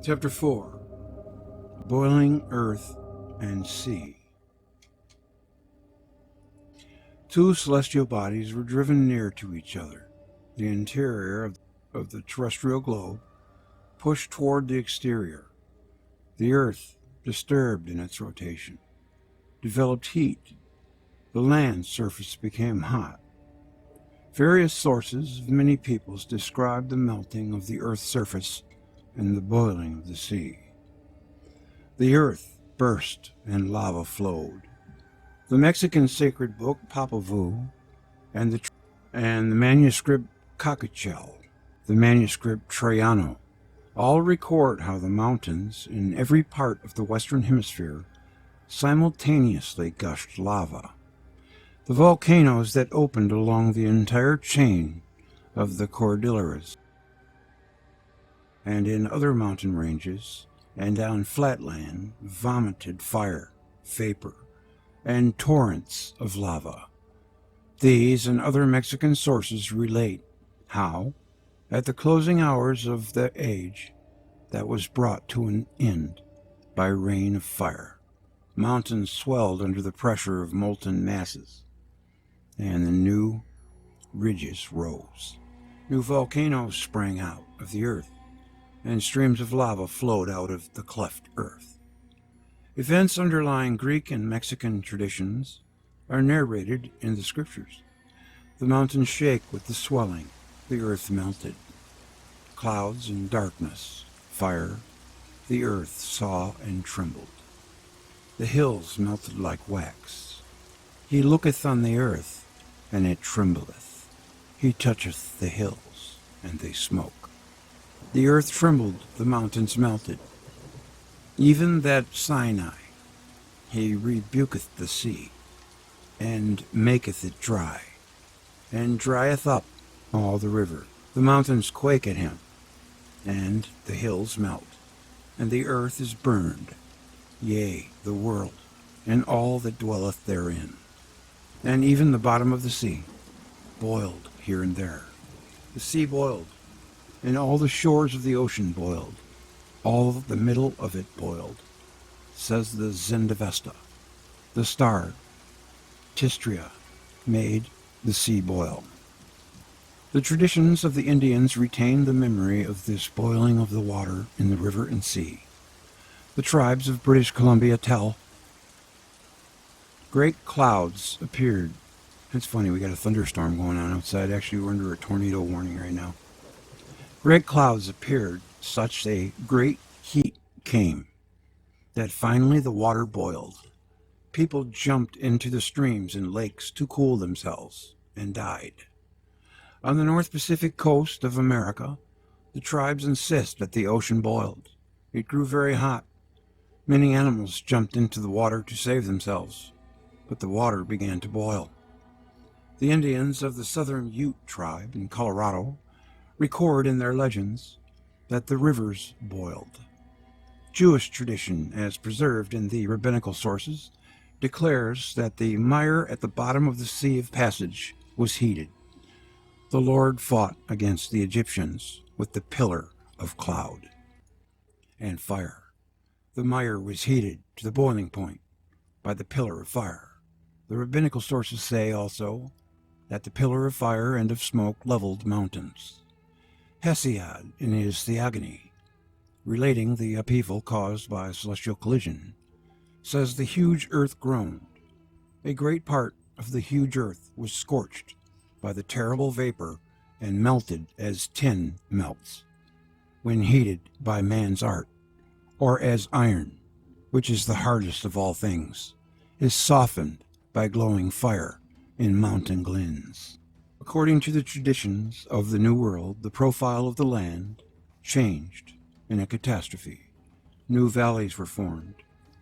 Chapter 4. Boiling Earth and Sea. Two celestial bodies were driven near to each other. The interior of the terrestrial globe pushed toward the exterior. The Earth, disturbed in its rotation, developed heat. The land surface became hot. Various sources of many peoples describe the melting of the Earth's surface and the boiling of the sea. The earth burst and lava flowed. The Mexican sacred book Papavu and the manuscript Cacuchel, the manuscript Traiano, all record how the mountains in every part of the Western Hemisphere simultaneously gushed lava. The volcanoes that opened along the entire chain of the Cordilleras and in other mountain ranges and on flatland vomited fire, vapor, and torrents of lava. These and other Mexican sources relate how, at the closing hours of the age that was brought to an end by rain of fire, mountains swelled under the pressure of molten masses, and the new ridges rose. New volcanoes sprang out of the earth, and streams of lava flowed out of the cleft earth. Events underlying Greek and Mexican traditions are narrated in the scriptures. The mountains shake with the swelling, the earth melted. Clouds and darkness, fire, the earth saw and trembled. The hills melted like wax. He looketh on the earth, and it trembleth. He toucheth the hills, and they smoke. The earth trembled, the mountains melted. Even that Sinai, he rebuketh the sea, and maketh it dry, and drieth up all the river. The mountains quake at him, and the hills melt, and the earth is burned, yea, the world, and all that dwelleth therein. And even the bottom of the sea boiled here and there. The sea boiled, and all the shores of the ocean boiled. All the middle of it boiled, says the Zendavesta. The star, Tistria, made the sea boil. The traditions of the Indians retain the memory of this boiling of the water in the river and sea. The tribes of British Columbia tell. Great clouds appeared. It's funny, we got a thunderstorm going on outside. Actually, we're under a tornado warning right now. Great clouds appeared, such a great heat came, that finally the water boiled. People jumped into the streams and lakes to cool themselves, and died. On the North Pacific coast of America, the tribes insist that the ocean boiled. It grew very hot. Many animals jumped into the water to save themselves, but the water began to boil. The Indians of the Southern Ute tribe in Colorado record in their legends that the rivers boiled. Jewish tradition, as preserved in the rabbinical sources, declares that the mire at the bottom of the Sea of Passage was heated. The Lord fought against the Egyptians with the pillar of cloud and fire. The mire was heated to the boiling point by the pillar of fire. The rabbinical sources say also that the pillar of fire and of smoke leveled mountains. Hesiod, in his Theogony, relating the upheaval caused by a celestial collision, says the huge earth groaned. A great part of the huge earth was scorched by the terrible vapor and melted as tin melts when heated by man's art, or as iron, which is the hardest of all things, is softened by glowing fire in mountain glens. According to the traditions of the New World, the profile of the land changed in a catastrophe. New valleys were formed,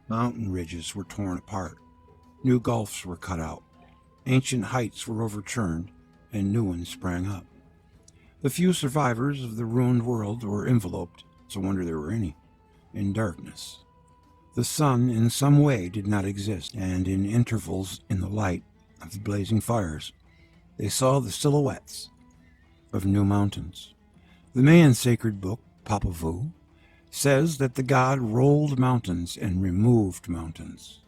mountain ridges were torn apart, new gulfs were cut out, ancient heights were overturned, and new ones sprang up. The few survivors of the ruined world were enveloped, it's a wonder there were any, in darkness. The sun in some way did not exist, and in intervals in the light of the blazing fires, they saw the silhouettes of new mountains. The Mayan sacred book, Papavu, says that the god rolled mountains and removed mountains,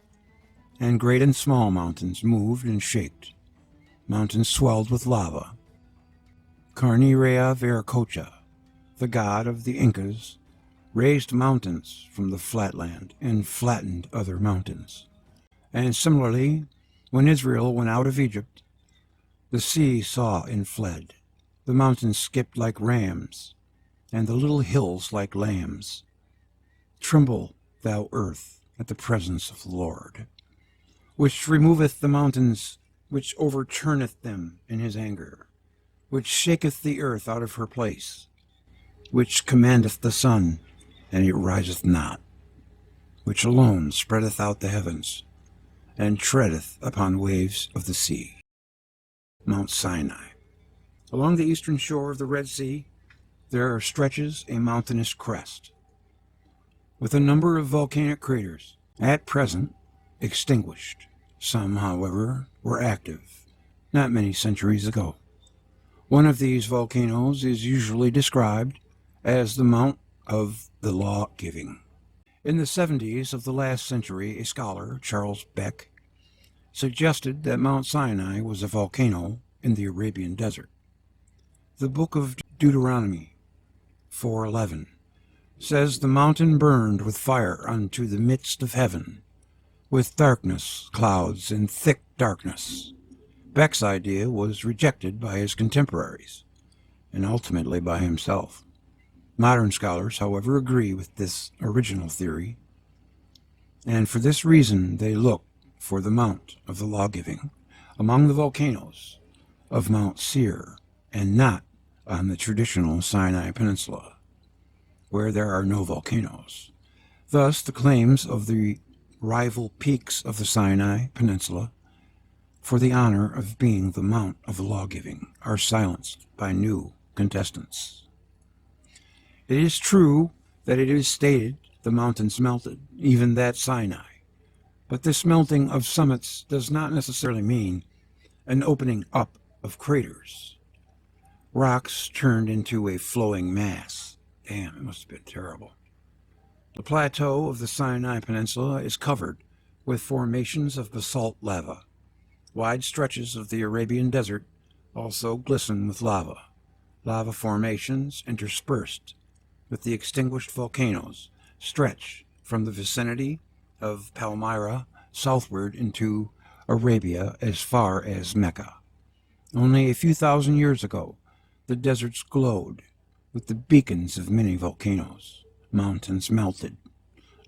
and great and small mountains moved and shaked. Mountains swelled with lava. Carnerea Viracocha, the god of the Incas, raised mountains from the flatland and flattened other mountains. And similarly, when Israel went out of Egypt, the sea saw and fled. The mountains skipped like rams, and the little hills like lambs. Tremble, thou earth, at the presence of the Lord, which removeth the mountains, which overturneth them in his anger, which shaketh the earth out of her place, which commandeth the sun, and it riseth not, which alone spreadeth out the heavens, and treadeth upon waves of the sea. Mount Sinai. Along the eastern shore of the Red Sea, there stretches a mountainous crest, with a number of volcanic craters, at present extinguished. Some, however, were active, not many centuries ago. One of these volcanoes is usually described as the Mount of the Law-Giving. In the 70s of the last century, a scholar, Charles Beck, suggested that Mount Sinai was a volcano in the Arabian desert. The book of Deuteronomy 4:11 says the mountain burned with fire unto the midst of heaven, with darkness, clouds, and thick darkness. Beck's idea was rejected by his contemporaries, and ultimately by himself. Modern scholars, however, agree with this original theory, and for this reason they look for the Mount of the Law-Giving among the volcanoes of Mount Seir, and not on the traditional Sinai Peninsula, where there are no volcanoes. Thus, the claims of the rival peaks of the Sinai Peninsula for the honor of being the Mount of the Law-Giving are silenced by new contestants. It is true that it is stated the mountains melted, even that Sinai, but this melting of summits does not necessarily mean an opening up of craters. Rocks turned into a flowing mass. Damn, it must have been terrible. The plateau of the Sinai Peninsula is covered with formations of basalt lava. Wide stretches of the Arabian desert also glisten with lava. Lava formations interspersed with the extinguished volcanoes stretch from the vicinity of Palmyra southward into Arabia as far as Mecca. Only a few thousand years ago, the deserts glowed with the beacons of many volcanoes. Mountains melted.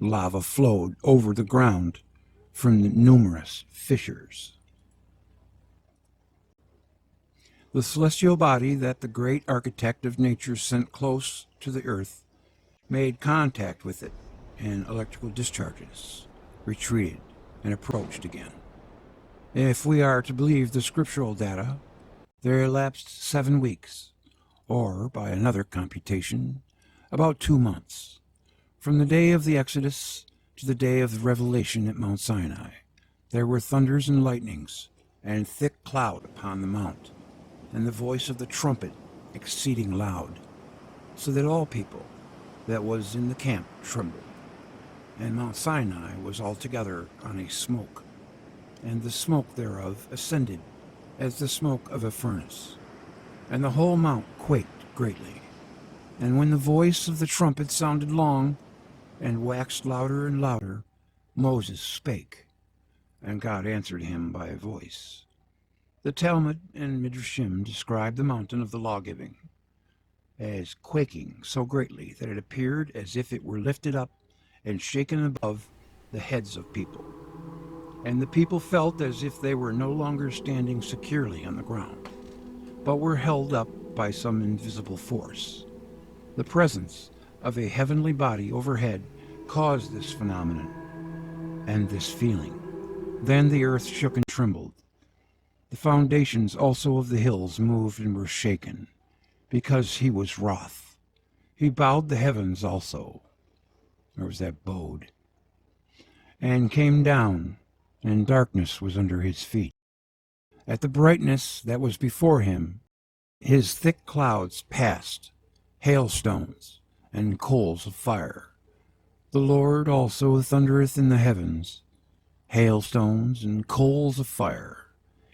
Lava flowed over the ground from the numerous fissures. The celestial body that the great architect of nature sent close to the earth made contact with it, and electrical discharges retreated and approached again. If we are to believe the scriptural data, there elapsed 7 weeks, or, by another computation, about 2 months, from the day of the Exodus to the day of the revelation at Mount Sinai. There were thunders and lightnings, and thick cloud upon the mount, and the voice of the trumpet exceeding loud, so that all people that was in the camp trembled. And Mount Sinai was altogether on a smoke, and the smoke thereof ascended as the smoke of a furnace, and the whole mount quaked greatly. And when the voice of the trumpet sounded long, and waxed louder and louder, Moses spake, and God answered him by a voice. The Talmud and Midrashim describe the mountain of the law-giving as quaking so greatly that it appeared as if it were lifted up and shaken above the heads of people. And the people felt as if they were no longer standing securely on the ground, but were held up by some invisible force. The presence of a heavenly body overhead caused this phenomenon and this feeling. Then the earth shook and trembled. The foundations also of the hills moved and were shaken, because he was wroth. He bowed the heavens also. There was that bowed. And came down, and darkness was under his feet. At the brightness that was before him, his thick clouds passed, hailstones and coals of fire. The Lord also thundereth in the heavens, hailstones and coals of fire.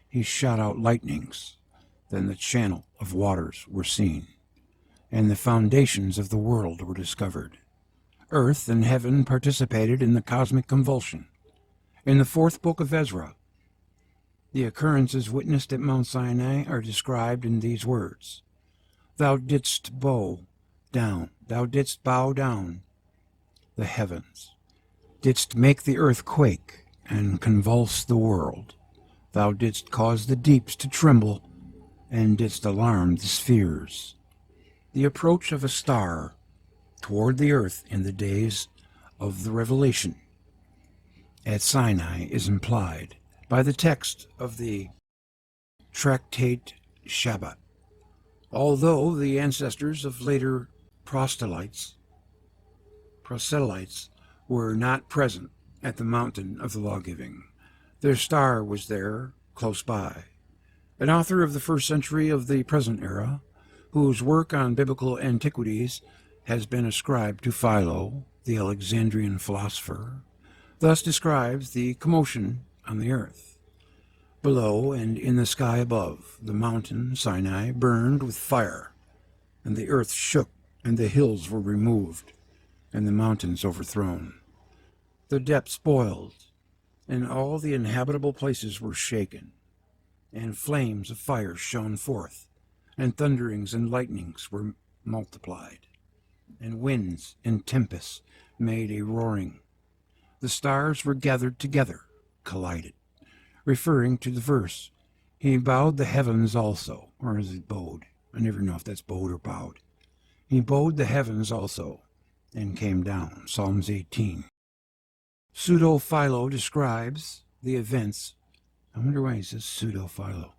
He shot out lightnings, then the channel of waters were seen, and the foundations of the world were discovered. Earth and heaven participated in the cosmic convulsion. In the fourth book of Ezra, the occurrences witnessed at Mount Sinai are described in these words. Thou didst bow down the heavens, didst make the earth quake and convulse the world. Thou didst cause the deeps to tremble, and didst alarm the spheres. The approach of a star toward the earth in the days of the revelation at Sinai is implied by the text of the Tractate Shabbat. Although the ancestors of later proselytes were not present at the mountain of the lawgiving, their star was there close by. An author of the first century of the present era, whose work on biblical antiquities has been ascribed to Philo, the Alexandrian philosopher, thus describes the commotion on the earth. Below and in the sky above, the mountain Sinai burned with fire, and the earth shook, and the hills were removed, and the mountains overthrown. The depths boiled, and all the inhabitable places were shaken, and flames of fire shone forth, and thunderings and lightnings were multiplied, and winds and tempests made a roaring. The stars were gathered together, collided, referring to the verse, He bowed the heavens also, or is it bowed? I never know if that's bowed or bowed. He bowed the heavens also, and came down, Psalms 18. Pseudo-Philo describes the events, I wonder why he says pseudo-Philo,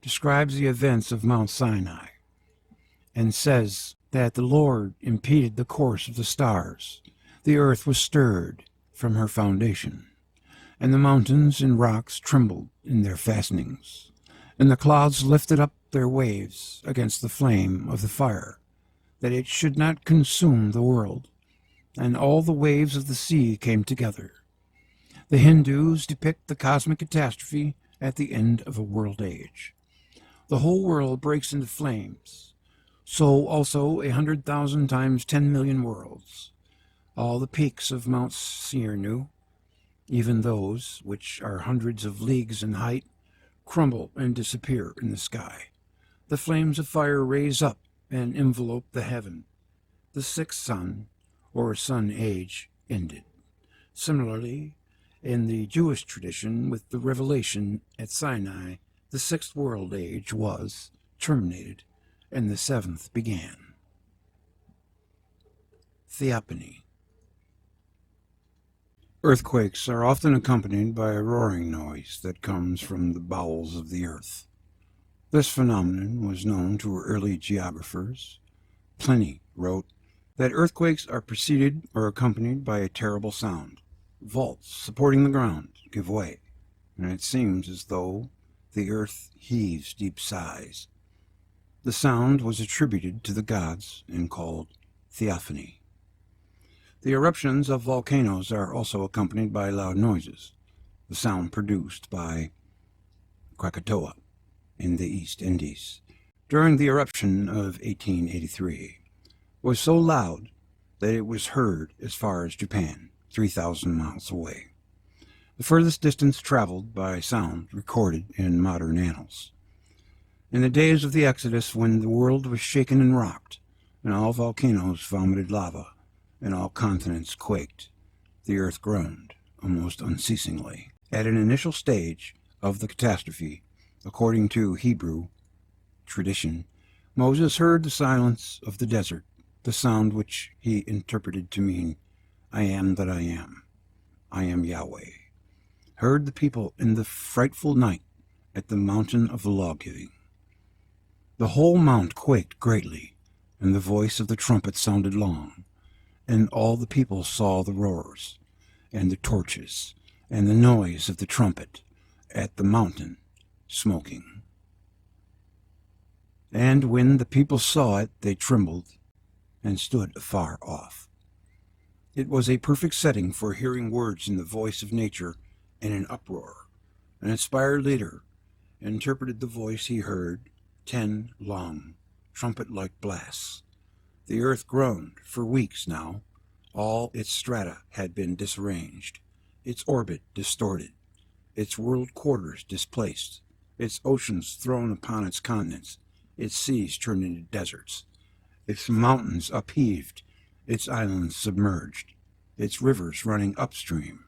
describes the events of Mount Sinai, and says that the Lord impeded the course of the stars. The earth was stirred from her foundation, and the mountains and rocks trembled in their fastenings, and the clouds lifted up their waves against the flame of the fire, that it should not consume the world, and all the waves of the sea came together. The Hindus depict the cosmic catastrophe at the end of a world age. The whole world breaks into flames, so also 100,000 times 10 million worlds. All the peaks of Mount Sinai, even those which are hundreds of leagues in height, crumble and disappear in the sky. The flames of fire raise up and envelope the heaven. The sixth sun, or sun age, ended. Similarly, in the Jewish tradition with the revelation at Sinai, the sixth world age was terminated, and the seventh began. Theophany. Earthquakes are often accompanied by a roaring noise that comes from the bowels of the earth. This phenomenon was known to early geographers. Pliny wrote that earthquakes are preceded or accompanied by a terrible sound. Vaults supporting the ground give way, and it seems as though the earth heaves deep sighs. The sound was attributed to the gods and called theophany. The eruptions of volcanoes are also accompanied by loud noises. The sound produced by Krakatoa in the East Indies during the eruption of 1883 was so loud that it was heard as far as Japan, 3,000 miles away, the furthest distance traveled by sound recorded in modern annals. In the days of the Exodus, when the world was shaken and rocked, and all volcanoes vomited lava, and all continents quaked, the earth groaned almost unceasingly. At an initial stage of the catastrophe, according to Hebrew tradition, Moses heard the silence of the desert, the sound which he interpreted to mean, I am that I am Yahweh. Heard the people in the frightful night at the mountain of the lawgiving. The whole mount quaked greatly, and the voice of the trumpet sounded long, and all the people saw the roars, and the torches, and the noise of the trumpet at the mountain smoking. And when the people saw it, they trembled and stood afar off. It was a perfect setting for hearing words in the voice of nature in an uproar. An inspired leader interpreted the voice he heard, 10 long, trumpet-like blasts. The earth groaned for weeks now. All its strata had been disarranged, its orbit distorted, its world quarters displaced, its oceans thrown upon its continents, its seas turned into deserts, its mountains upheaved, its islands submerged, its rivers running upstream,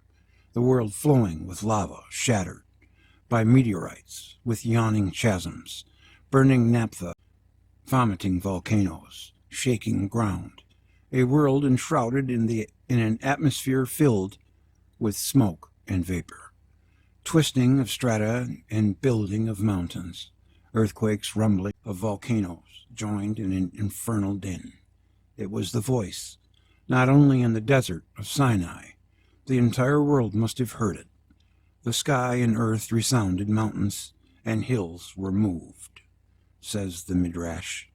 the world flowing with lava shattered by meteorites, with yawning chasms, burning naphtha, vomiting volcanoes, shaking ground, a world enshrouded in an atmosphere filled with smoke and vapor, twisting of strata and building of mountains, earthquakes, rumbling of volcanoes, joined in an infernal din. It was the voice, not only in the desert of Sinai. The entire world must have heard it. The sky and earth resounded, mountains and hills were moved, says the Midrash.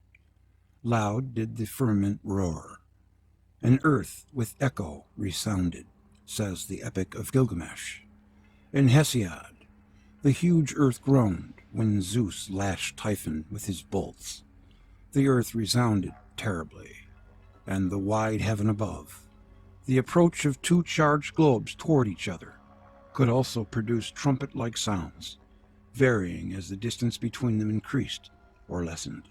Loud did the firmament roar, and earth with echo resounded, says the Epic of Gilgamesh. In Hesiod, the huge earth groaned when Zeus lashed Typhon with his bolts. The earth resounded terribly, and the wide heaven above. The approach of two charged globes toward each other could also produce trumpet-like sounds, varying as the distance between them increased or lessened.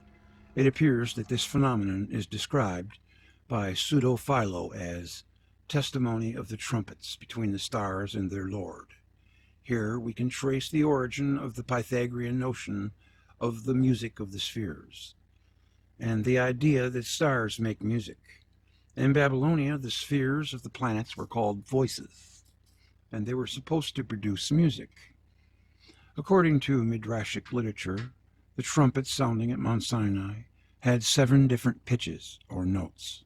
It appears that this phenomenon is described by Pseudo-Philo as testimony of the trumpets between the stars and their lord. Here we can trace the origin of the Pythagorean notion of the music of the spheres, and the idea that stars make music. In Babylonia, the spheres of the planets were called voices, and they were supposed to produce music. According to Midrashic literature, the trumpets sounding at Mount Sinai had 7 different pitches or notes,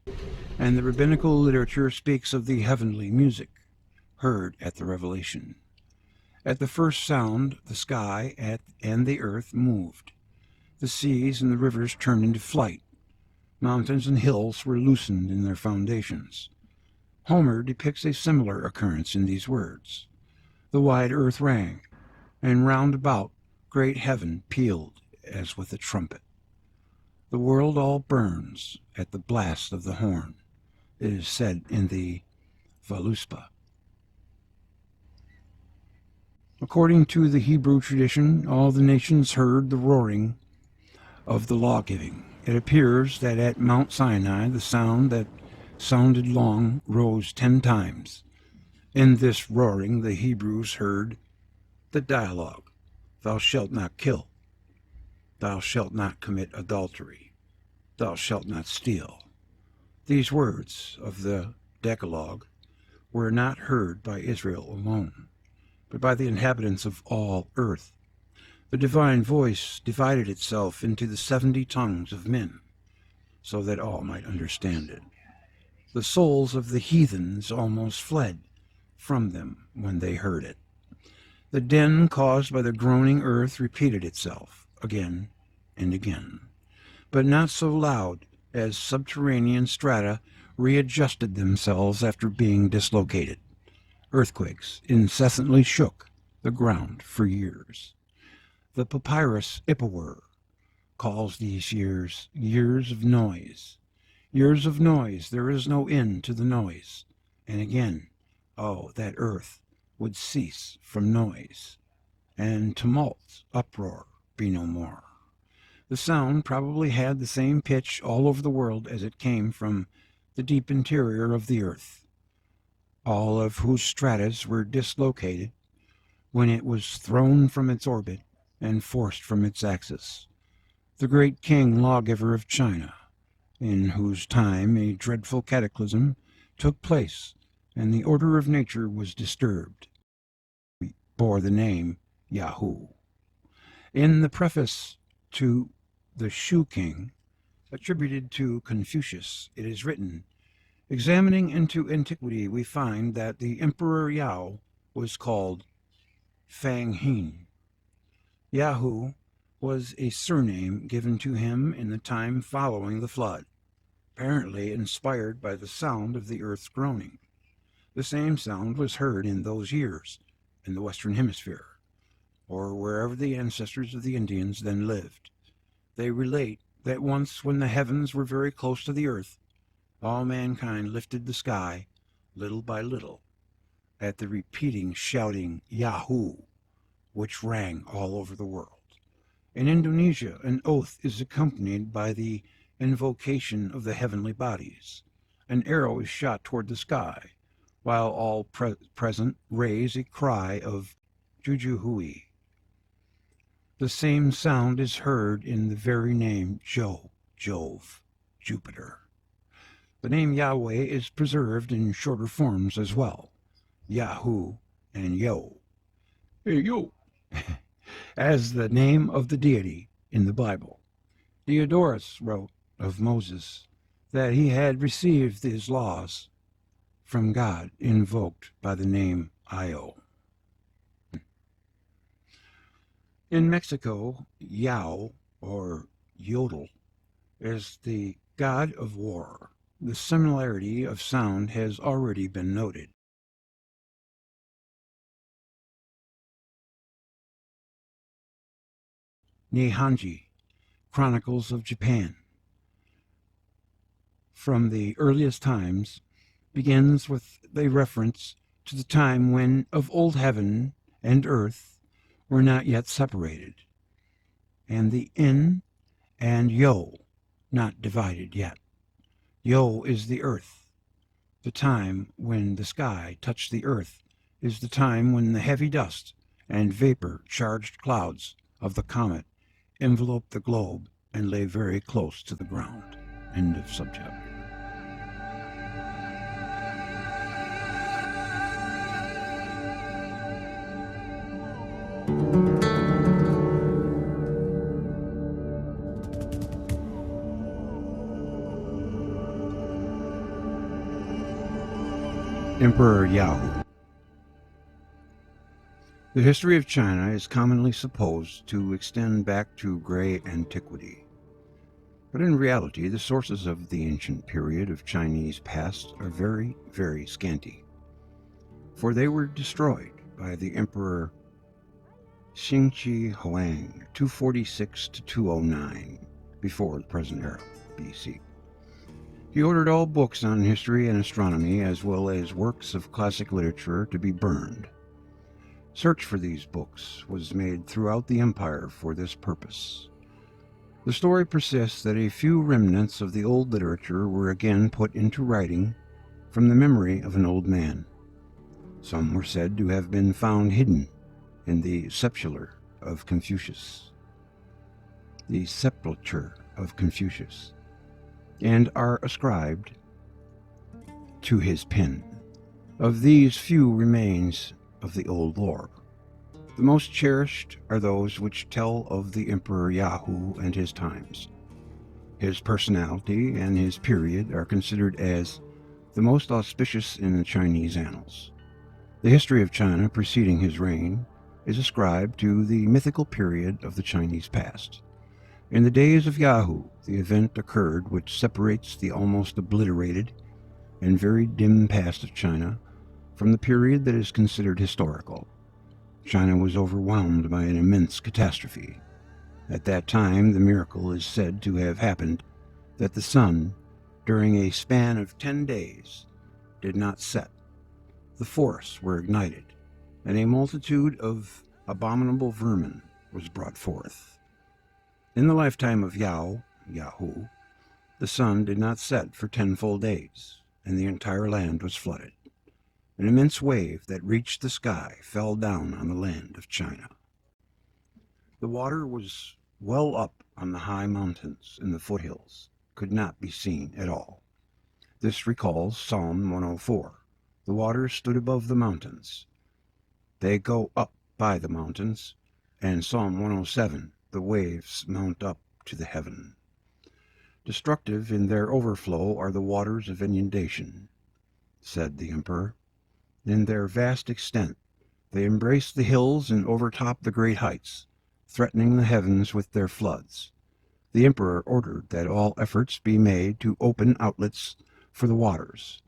and the rabbinical literature speaks of the heavenly music heard at the revelation. At the first sound, the sky and the earth moved. The seas and the rivers turned into flight. Mountains and hills were loosened in their foundations. Homer depicts a similar occurrence in these words. The wide earth rang, and round about great heaven pealed as with a trumpet. The world all burns at the blast of the horn, it is said in the Valuspa. According to the Hebrew tradition, all the nations heard the roaring of the law-giving. It appears that at Mount Sinai the sound that sounded long rose 10 times. In this roaring the Hebrews heard the dialogue, "Thou shalt not kill, thou shalt not commit adultery, thou shalt not steal." These words of the Decalogue were not heard by Israel alone, but by the inhabitants of all earth. The divine voice divided itself into the 70 tongues of men, so that all might understand it. The souls of the heathens almost fled from them when they heard it. The din caused by the groaning earth repeated itself again and again, but not so loud as subterranean strata readjusted themselves after being dislocated. Earthquakes incessantly shook the ground for years. The papyrus Ippawur calls these years years of noise. Years of noise, there is no end to the noise. And again, oh, that earth would cease from noise, and tumult, uproar, be no more. The sound probably had the same pitch all over the world as it came from the deep interior of the earth, all of whose stratas were dislocated when it was thrown from its orbit and forced from its axis. The great king lawgiver of China, in whose time a dreadful cataclysm took place and the order of nature was disturbed, bore the name Yahoo. In the preface to the Shu King, attributed to Confucius, it is written, "Examining into antiquity, we find that the Emperor Yao was called Fang Hin. Yahoo was a surname given to him in the time following the flood, apparently inspired by the sound of the earth's groaning. The same sound was heard in those years in the Western Hemisphere, or wherever the ancestors of the Indians then lived. They relate that once when the heavens were very close to the earth, all mankind lifted the sky, little by little, at the repeating, shouting Yahoo, which rang all over the world. In Indonesia, an oath is accompanied by the invocation of the heavenly bodies. An arrow is shot toward the sky, while all present raise a cry of Jujuhui. The same sound is heard in the very name Jove, Jupiter. The name Yahweh is preserved in shorter forms as well, Yahoo and Yo. Hey, yo! As the name of the deity in the Bible. Diodorus wrote of Moses that he had received his laws from God invoked by the name Io. In Mexico, Yao, or Yodel, is the god of war. The similarity of sound has already been noted. Nihonji, Chronicles of Japan, from the earliest times, begins with a reference to the time when of old heaven and earth were not yet separated, and the in and yo not divided yet. Yo is the earth. The time when the sky touched the earth is the time when the heavy dust and vapor-charged clouds of the comet enveloped the globe and lay very close to the ground. End of subchapter. Emperor Yao. The history of China is commonly supposed to extend back to Grey Antiquity. But in reality, the sources of the ancient period of Chinese past are very, very scanty. For they were destroyed by the Emperor Xingqi Huang, 246 to 209, before the present era, BC. He ordered all books on history and astronomy, as well as works of classic literature, to be burned. Search for these books was made throughout the empire for this purpose. The story persists that a few remnants of the old literature were again put into writing from the memory of an old man. Some were said to have been found hidden in the sepulchre of Confucius. And are ascribed to his pen. Of these few remains of the old lore. The most cherished are those which tell of the Emperor Yao and his times. His personality and his period are considered as the most auspicious in the Chinese annals. The history of China preceding his reign is ascribed to the mythical period of the Chinese past. In the days of Yao, the event occurred which separates the almost obliterated and very dim past of China from the period that is considered historical. China was overwhelmed by an immense catastrophe. At that time, the miracle is said to have happened that the sun, during a span of 10 days, did not set. The forests were ignited, and a multitude of abominable vermin was brought forth. In the lifetime of Yao, the sun did not set for 10 full days, and the entire land was flooded. An immense wave that reached the sky fell down on the land of China. The water was well up on the high mountains, and the foothills could not be seen at all. This recalls Psalm 104. The waters stood above the mountains. They go up by the mountains, and Psalm 107. The waves mount up to the heaven. Destructive in their overflow are the waters of inundation, said the emperor. In their vast extent, they embrace the hills and overtop the great heights, threatening the heavens with their floods. The emperor ordered that all efforts be made to open outlets for the waters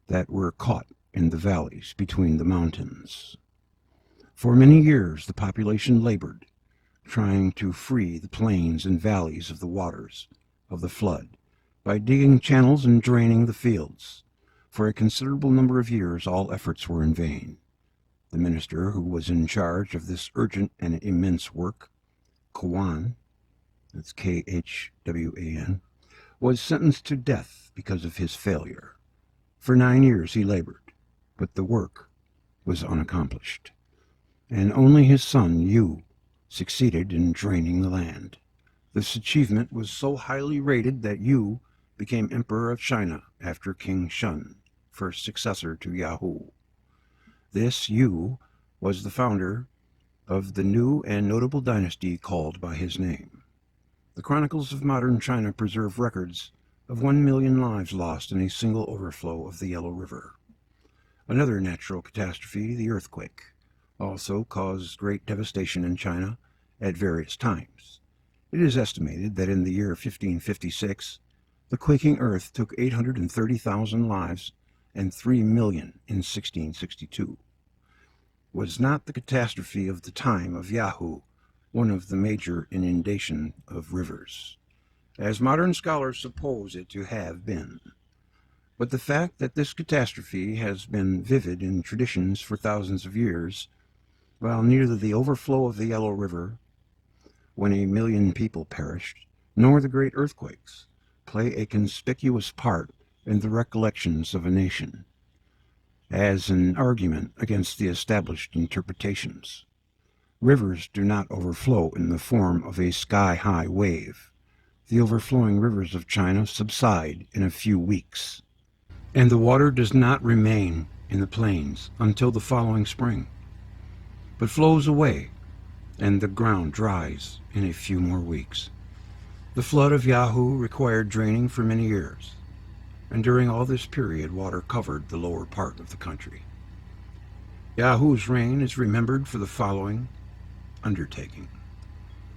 that were caught in the valleys between the mountains. For many years the population labored, trying to free the plains and valleys of the waters of the flood by digging channels and draining the fields. For a considerable number of years all efforts were in vain. The minister who was in charge of this urgent and immense work, Khwan, that's Khwan, was sentenced to death because of his failure. For 9 years he labored, but the work was unaccomplished, and only his son Yu succeeded in draining the land. This achievement was so highly rated that Yu became Emperor of China after King Shun, first successor to Yahoo. This Yu was the founder of the new and notable dynasty called by his name. The chronicles of modern China preserve records of 1 million lives lost in a single overflow of the Yellow River. Another natural catastrophe, the earthquake, also caused great devastation in China at various times. It is estimated that in the year 1556, the quaking earth took 830,000 lives and 3 million in 1662. Was not the catastrophe of the time of Yahoo one of the major inundation of rivers, as modern scholars suppose it to have been? But the fact that this catastrophe has been vivid in traditions for thousands of years, while neither the overflow of the Yellow River, when 1 million people perished, nor the great earthquakes play a conspicuous part in the recollections of a nation, as an argument against the established interpretations. Rivers do not overflow in the form of a sky-high wave. The overflowing rivers of China subside in a few weeks, and the water does not remain in the plains until the following spring, but flows away, and the ground dries in a few more weeks. The flood of Yahoo required draining for many years, and during all this period water covered the lower part of the country. Yahoo's reign is remembered for the following undertaking.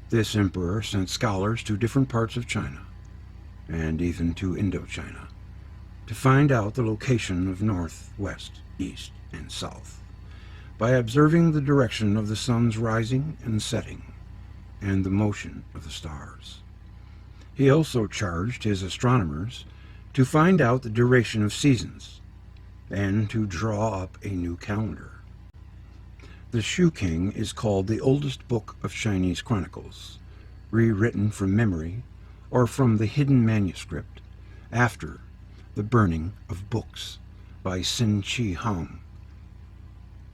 This emperor sent scholars to different parts of China, and even to Indochina, to find out the location of north, west, east, and south, by observing the direction of the sun's rising and setting, and the motion of the stars. He also charged his astronomers to find out the duration of seasons, and to draw up a new calendar. The Shu King is called the oldest book of Chinese chronicles, rewritten from memory or from the hidden manuscript after the burning of books by Sin Chi Hong.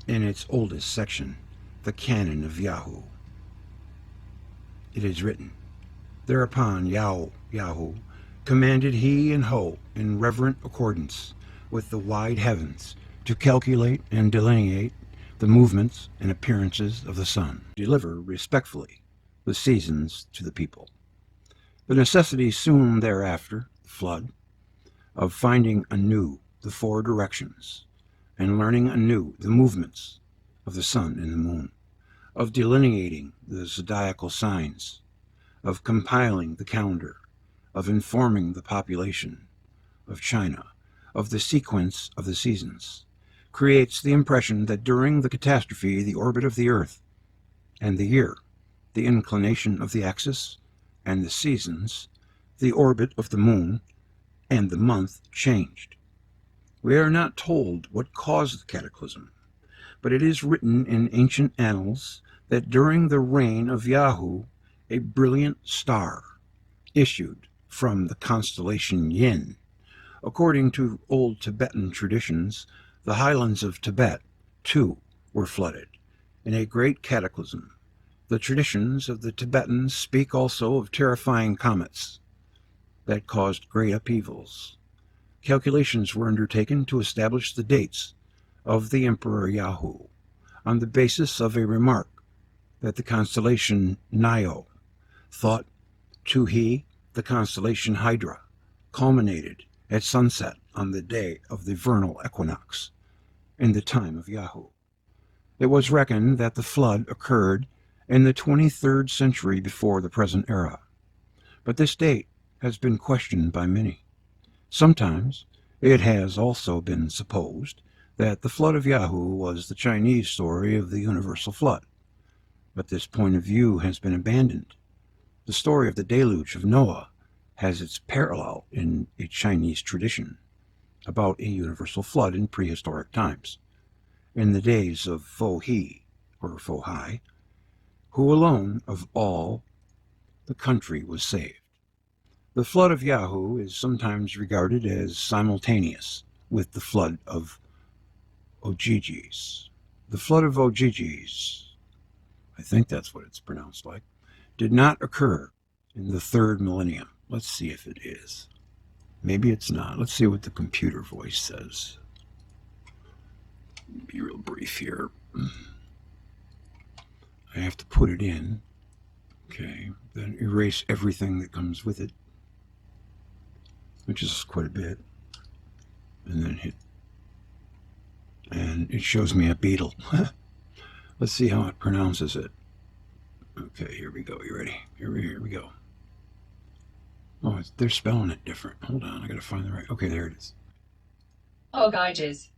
In its oldest section, the Canon of Yahoo, it is written, "Thereupon Yahoo commanded he and Ho in reverent accordance with the wide heavens to calculate and delineate the movements and appearances of the sun, deliver respectfully the seasons to the people." The necessity soon thereafter, the flood, of finding anew the 4 directions, and learning anew the movements of the sun and the moon, of delineating the zodiacal signs, of compiling the calendar, of informing the population of China of the sequence of the seasons, creates the impression that during the catastrophe the orbit of the earth and the year, the inclination of the axis and the seasons, the orbit of the moon and the month changed. We are not told what caused the cataclysm, but it is written in ancient annals that during the reign of Yahoo a brilliant star issued from the constellation Yin. According to old Tibetan traditions, the highlands of Tibet, too, were flooded in a great cataclysm. The traditions of the Tibetans speak also of terrifying comets that caused great upheavals. Calculations were undertaken to establish the dates of the Emperor Yahoo on the basis of a remark that the constellation Nio, thought to he the constellation Hydra, culminated at sunset on the day of the vernal equinox in the time of Yahoo. It was reckoned that the flood occurred in the 23rd century before the present era, but this date has been questioned by many. Sometimes it has also been supposed that the flood of Yahoo was the Chinese story of the universal flood. But this point of view has been abandoned. The story of the deluge of Noah has its parallel in a Chinese tradition about a universal flood in prehistoric times, in the days of Fo He, or Fo Hai, who alone of all the country was saved. The flood of Yahoo is sometimes regarded as simultaneous with the flood of Ogyges. The flood of Ogyges, I think that's what it's pronounced like, did not occur in the 3rd millennium. Let's see if it is. Maybe it's not. Let's see what the computer voice says. Be real brief here. I have to put it in. Okay, then erase everything that comes with it, which is quite a bit, and then hit, and it shows me a beetle. Let's see how it pronounces it. Okay, here we go. You ready? Here we go. Oh, they're spelling it different. Hold on, I gotta find the right. Okay, there it is. Ogyges.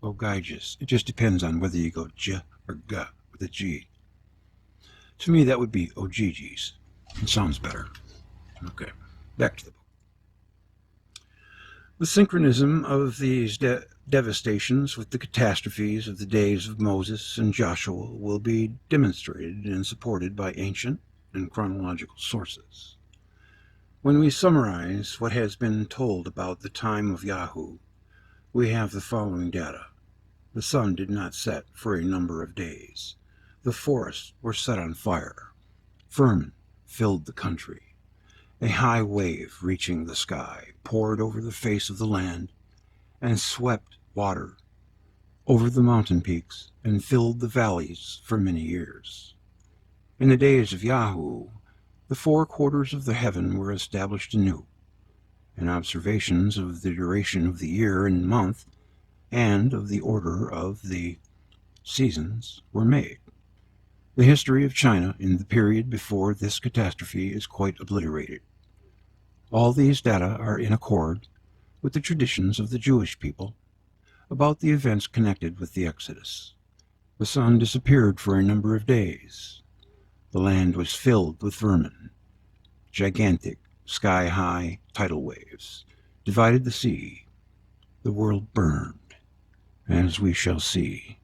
Ogyges. It just depends on whether you go J or G with a G. To me, that would be Ogyges. It sounds better. Okay, back to the book. The synchronism of these devastations with the catastrophes of the days of Moses and Joshua will be demonstrated and supported by ancient and chronological sources. When we summarize what has been told about the time of Yahoo, we have the following data. The sun did not set for a number of days. The forests were set on fire. Vermin filled the country. A high wave reaching the sky poured over the face of the land and swept water over the mountain peaks and filled the valleys for many years. In the days of Yahoo, the 4 quarters of the heaven were established anew, and observations of the duration of the year and month and of the order of the seasons were made. The history of China in the period before this catastrophe is quite obliterated. All these data are in accord with the traditions of the Jewish people about the events connected with the Exodus. The sun disappeared for a number of days. The land was filled with vermin. Gigantic, sky-high tidal waves divided the sea. The world burned, as we shall see.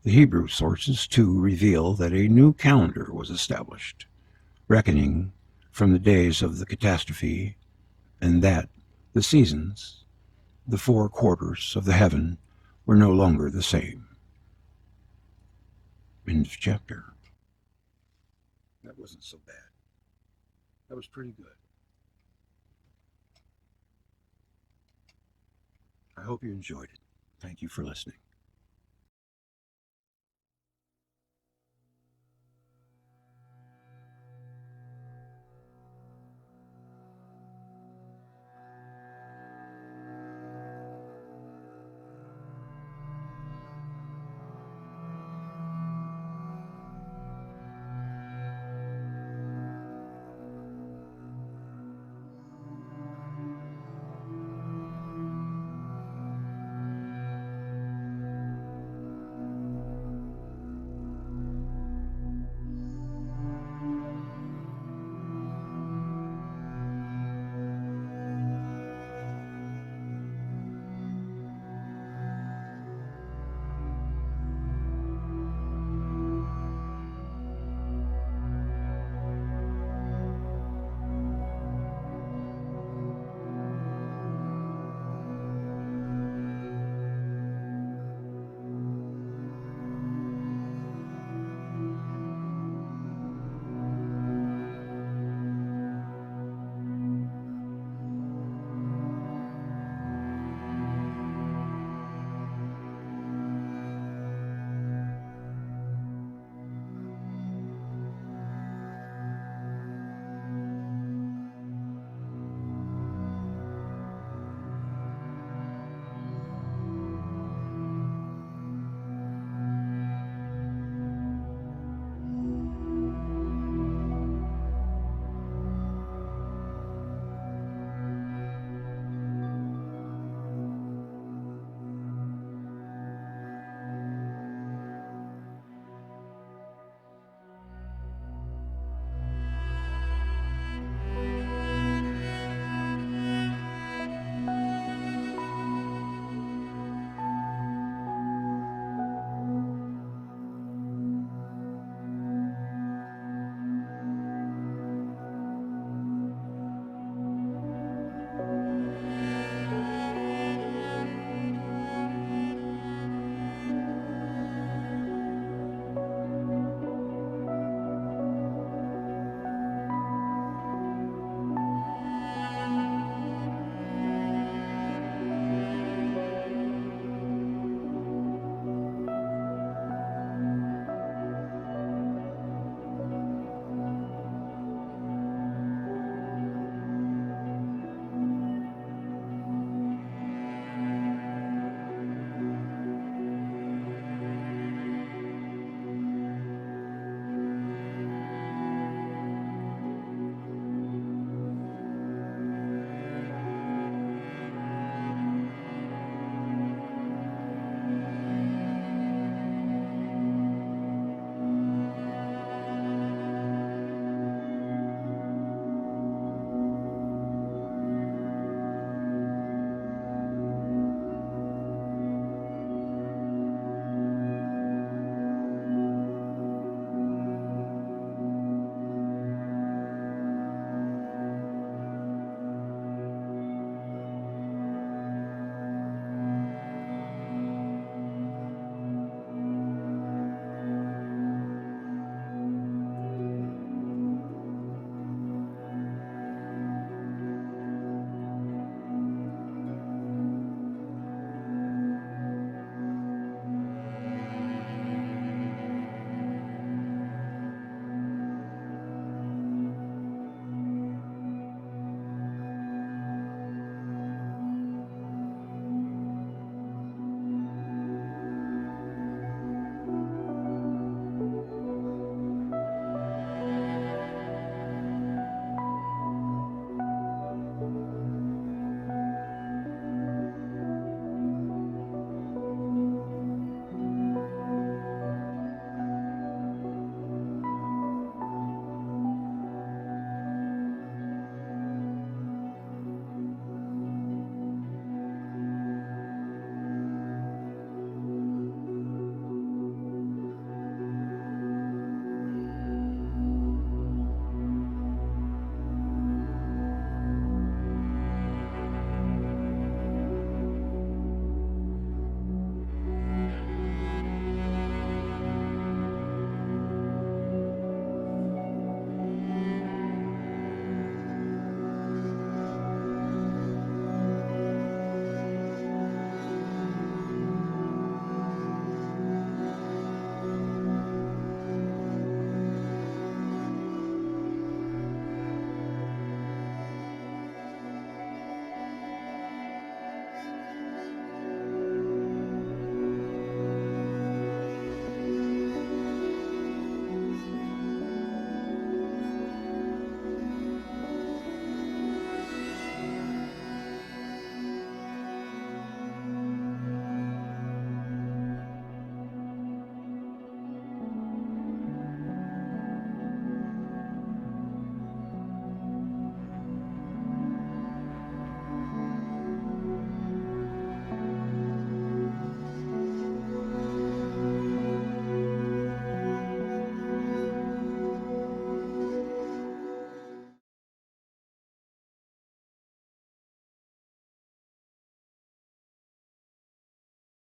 The Hebrew sources, too, reveal that a new calendar was established, reckoning from the days of the catastrophe, and that the seasons, the 4 quarters of the heaven, were no longer the same. End of chapter. That wasn't so bad. That was pretty good. I hope you enjoyed it. Thank you for listening.